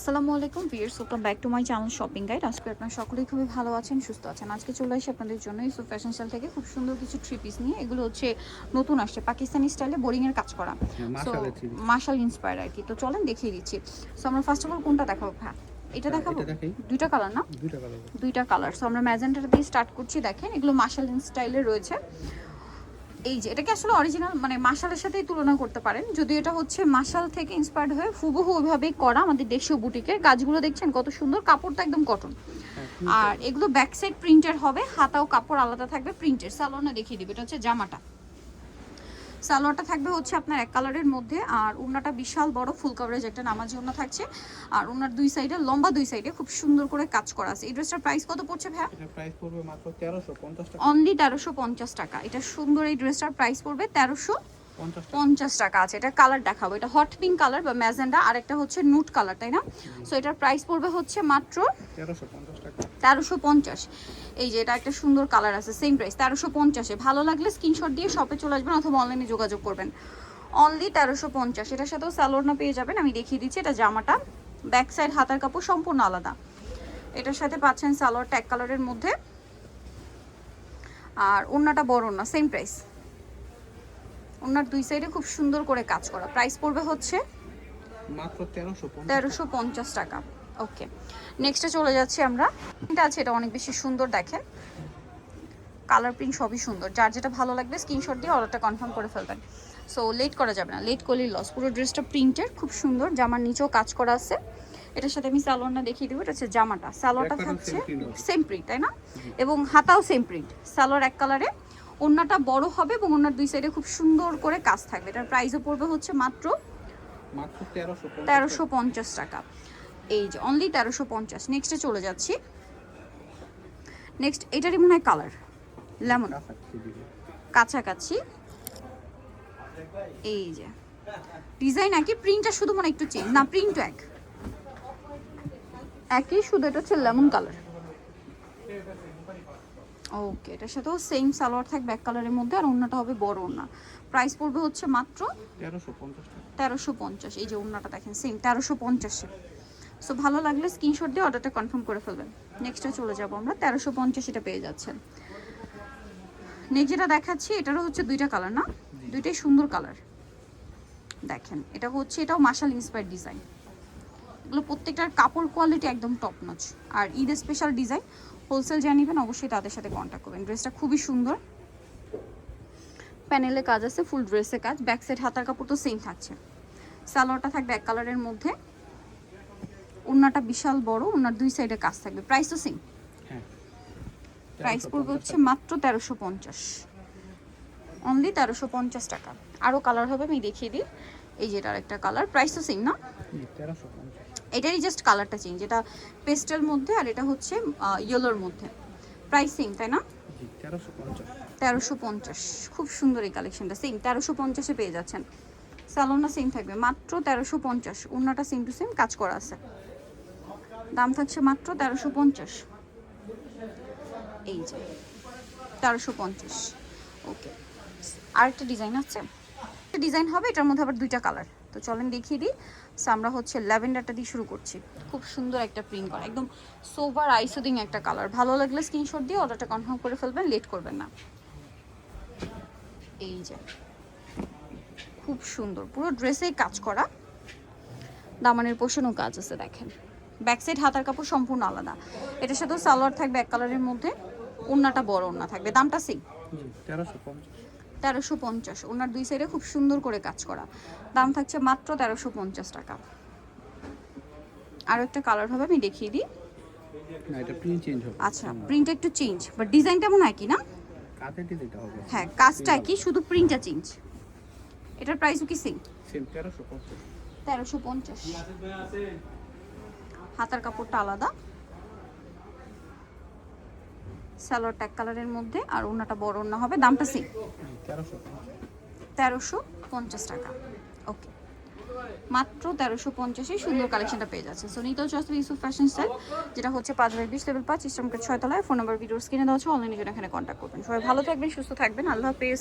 আসসালামু আলাইকুম viewers, welcome back to my channel shopping guide. আজকে আপনারা সকলেই খুবই ভালো আছেন, সুস্থ আছেন। আজকে চলে আসি আপনাদের জন্য ইউসুফ ফ্যাশন স্টাইল থেকে খুব সুন্দর কিছু থ্রি পিস নিয়ে। এগুলো হচ্ছে নতুন আসছে, পাকিস্তানি স্টাইলে বোরিং এর কাজ করা, সো মার্শাল ইন্সপায়ার আর কি। তো চলেন দেখিয়ে দিচ্ছি। সো আমরা ফার্স্ট অফ অল কোনটা দেখাবো? হ্যাঁ, এটা দেখাবো। দুইটা কালার না? দুইটা কালার। সো আমরা ম্যাজেন্টাটা দিয়ে স্টার্ট করছি। দেখেন এগুলো মার্শাল স্টাইলে রয়েছে। এই যে এটাকে আসলে অরিজিনাল মানে মাশালের সাথেই তুলনা করতে পারেন, যদিও এটা হচ্ছে মাশাল থেকে ইন্সপায়ার্ড হয়ে হুবহু ওইভাবেই করা। আমাদের দেশীয় বুটিকের কাজগুলো দেখছেন কত সুন্দর, কাপড়টা একদম কটন। আর এগুলো ব্যাক সাইড প্রিন্টের হবে, হাতাও কাপড় আলাদা থাকবে প্রিন্টের। সালোয়ারটা দেখিয়ে দিবে, এটা হচ্ছে জামাটা। সালোয়ারটা থাকবে হচ্ছে আপনার এক কালারের মধ্যে, আর ওড়নাটা বিশাল বড় ফুল কভারেজ একটা নামাজি ওড়না থাকছে। আর ওড়নার দুই সাইডে লম্বা, দুই সাইডে খুব সুন্দর করে কাজ করা আছে। এই ড্রেসটার প্রাইস কত পড়ছে ভাইয়া? এটা প্রাইস পড়বে মাত্র 1350 টাকা। অনলি 1350 টাকা। এটা সুন্দর, এই ড্রেসটার প্রাইস পড়বে 1350 টাকা। আছে এটা কালার দেখাবো, এটা হট পিঙ্ক কালার বা ম্যাজেন্ডা, আর একটা হচ্ছে নুট কালার, তাই না? সো এটার প্রাইস পড়বে হচ্ছে মাত্র 1350 টাকা। 1350। এই যে এটা একটা সুন্দর কালার আছে, সেম প্রাইস 1350-এ। ভালো লাগলে স্ক্রিনশট দিয়ে শপে চলে আসবেন অথবা অনলাইনে যোগাযোগ করবেন। অনলি 1350। এটার সাথেও সালোয়ারটা পেয়ে যাবেন, আমি দেখিয়ে দিচ্ছি। এটা জামাটা, ব্যাক সাইড হাতার কাপড় সম্পূর্ণ আলাদা। এটার সাথে পাচ্ছেন সালোয়ার ট্যাগ কালারের মধ্যে, আর ওড়নাটা বড় ওড়না, সেম প্রাইস। ওনার দুই সাইডে খুব সুন্দর করে কাজ করা। প্রাইস পড়বে হচ্ছে মাত্র 1350 টাকা। ওকে, নেক্সটে চলে যাচ্ছি আমরা। এটা আছে, এটা অনেক বেশি সুন্দর। দেখেন কালার প্রিন্ট সবই সুন্দর। যার যেটা ভালো লাগবে স্ক্রিনশট দিয়ে অর্ডারটা কনফার্ম করে ফেলবেন। সো লেট করা যাবে না, লেট করলেই লস। পুরো ড্রেসটা প্রিন্টের, খুব সুন্দর। জামার নিচেও কাজ করা আছে। এটার সাথে আমি সালোয়ারটা দেখিয়ে দেবো। এটা হচ্ছে জামাটা, সালোয়ারটা থাকছে সেম প্রিন্ট, তাই না? এবং হাতাও সেম প্রিন্ট। সালোয়ার এক কালারে, ওড়নাটা বড় হবে এবং ওড়নার দুই সাইডে খুব সুন্দর করে কাজ থাকবে। এটার প্রাইসও পড়বে হচ্ছে মাত্র 1350 টাকা। এই যে অনলি 1350। নেক্সটে চলে যাচ্ছি। নেক্সট এটারই মনে হয় কালার লেমন, কাছাকাছি। এই যে ডিজাইন একই, প্রিন্টটা শুধু মনে একটু চেঞ্জ, না প্রিন্ট একই, শুধু এটা হচ্ছে লেমন কালার। ওকে, এটার সাথেও সেম সালোয়ার থাকবে এক কালারের মধ্যে, আর ওড়নাটা হবে বড় ওড়না। প্রাইস পড়বে হচ্ছে মাত্র 1350। এই যে ওড়নাটা দেখেন সেম 1350-এ। সো ভালো লাগলে স্ক্রিনশট দিয়ে অর্ডারটা কনফার্ম করে ফেলবেন। নেক্সটে চলে যাব আমরা। 1350 এটা পেয়ে যাচ্ছেন। নেক্সট যেটা দেখাচ্ছি, এটারও হচ্ছে দুইটা কালার, না? দুইটাই সুন্দর কালার। দেখেন এটা হচ্ছে, এটাও মার্শাল ইন্সপায়ার্ড ডিজাইন। এগুলো প্রত্যেকটার কাপড় কোয়ালিটি একদম টপ নচ। আর ঈদ স্পেশাল ডিজাইন, হোলসেল জানিবেন অবশ্যই তাদের সাথে কন্ট্যাক্ট করবেন। ড্রেসটা খুবই সুন্দর, প্যানেলে কাজ আছে, ফুল ড্রেসে কাজ। ব্যাক সাইড হাতার কাপড় তো সেম থাকছে। সালোয়ারটা থাকবে এক কালারের মধ্যে, ওড়নাটা বিশাল বড়, ওড়নার দুই সাইডে কাজ থাকবে। প্রাইস তো সেম। প্রাইস পড়বে হচ্ছে মাত্র 1350। অনলি 1350 টাকা। আরও কালার হবে, আমি দেখিয়ে দিই। এই যে এটার একটা কালার, প্রাইস তো সেম না? 1350। এটারই জাস্ট কালারটা চেঞ্জ, এটা পেস্টেল মধ্যে আর এটা হচ্ছে ইয়েলোর মধ্যে। প্রাইস সেম, তাই না? 1350। খুব সুন্দর এই কালেকশনটা, সেম 1350-এ পেয়ে যাচ্ছেন। সালোনা সেম থাকবে মাত্র 1350। ওড়নাটা সেম টু সেম কাজ করা আছে। দাম থাকছে মাত্র 1350। এই যে 1350। ওকে, আরেকটা ডিজাইন আছে, একটা ডিজাইন হবে, এটার মধ্যে আবার দুইটা কালার। তো চলেন দেখিয়ে দিই। সো আমরা হচ্ছে ল্যাভেন্ডারটা দিয়ে শুরু করছি। খুব সুন্দর একটা প্রিন্ট করা, একদম সোভার আইসোদিং একটা কালার। ভালো লাগলে স্ক্রিনশট দিয়ে অর্ডারটা কনফার্ম করে ফেলবেন, লেট করবেন না। এই যে খুব সুন্দর, পুরো ড্রেসেই কাজ করা। দামানের পোষণও কাজ আছে দেখেন। ব্যাক সাইড হাতার কাপড় সম্পূর্ণ আলাদা। এটার সাথেও সালোয়ার থাকবে এক কালারের মধ্যে, ওড়নাটা বড় ওড়না থাকবে। দামটা সেম 1350। ওনার দুই সাইডে খুব সুন্দর করে কাজ করা। দাম থাকছে মাত্র 1350 টাকা। আরও একটা কালার হবে, আমি দেখিয়ে দিই। না, এটা প্রিন্ট চেঞ্জ হবে। আচ্ছা, প্রিন্ট একটু চেঞ্জ, বাট ডিজাইনটা মনে হয় কি না? কাতে দিতে হবে। হ্যাঁ, কাজটা কি, শুধু প্রিন্টটা চেঞ্জ। এটার প্রাইসও কি সেম? 1350। হাতার কাপড়টা আলাদা, সালোয়ার ট্যাগ কালারের মধ্যে, আর ওড়নাটা বড় ওড়না হবে। দামটা সেম 1350 টাকা। ওকে, মাত্র 1350-এ সুন্দর কালেকশনটা পেয়ে যাচ্ছে। সো নিতেও চলে ইউসুফ ফ্যাশন স্টাইল, যেটা হচ্ছে 5/20 লেভেল 5 ইস্টার্ন 6 তলায়। ফোন নাম্বার ভিডিওর স্ক্রিনে দেওয়া আছে, অনলাইনে জন্য এখানে কন্ট্যাক্ট করবেন। সবাই ভালো থাকবেন, সুস্থ থাকবেন, আল্লাহ হাফেজ।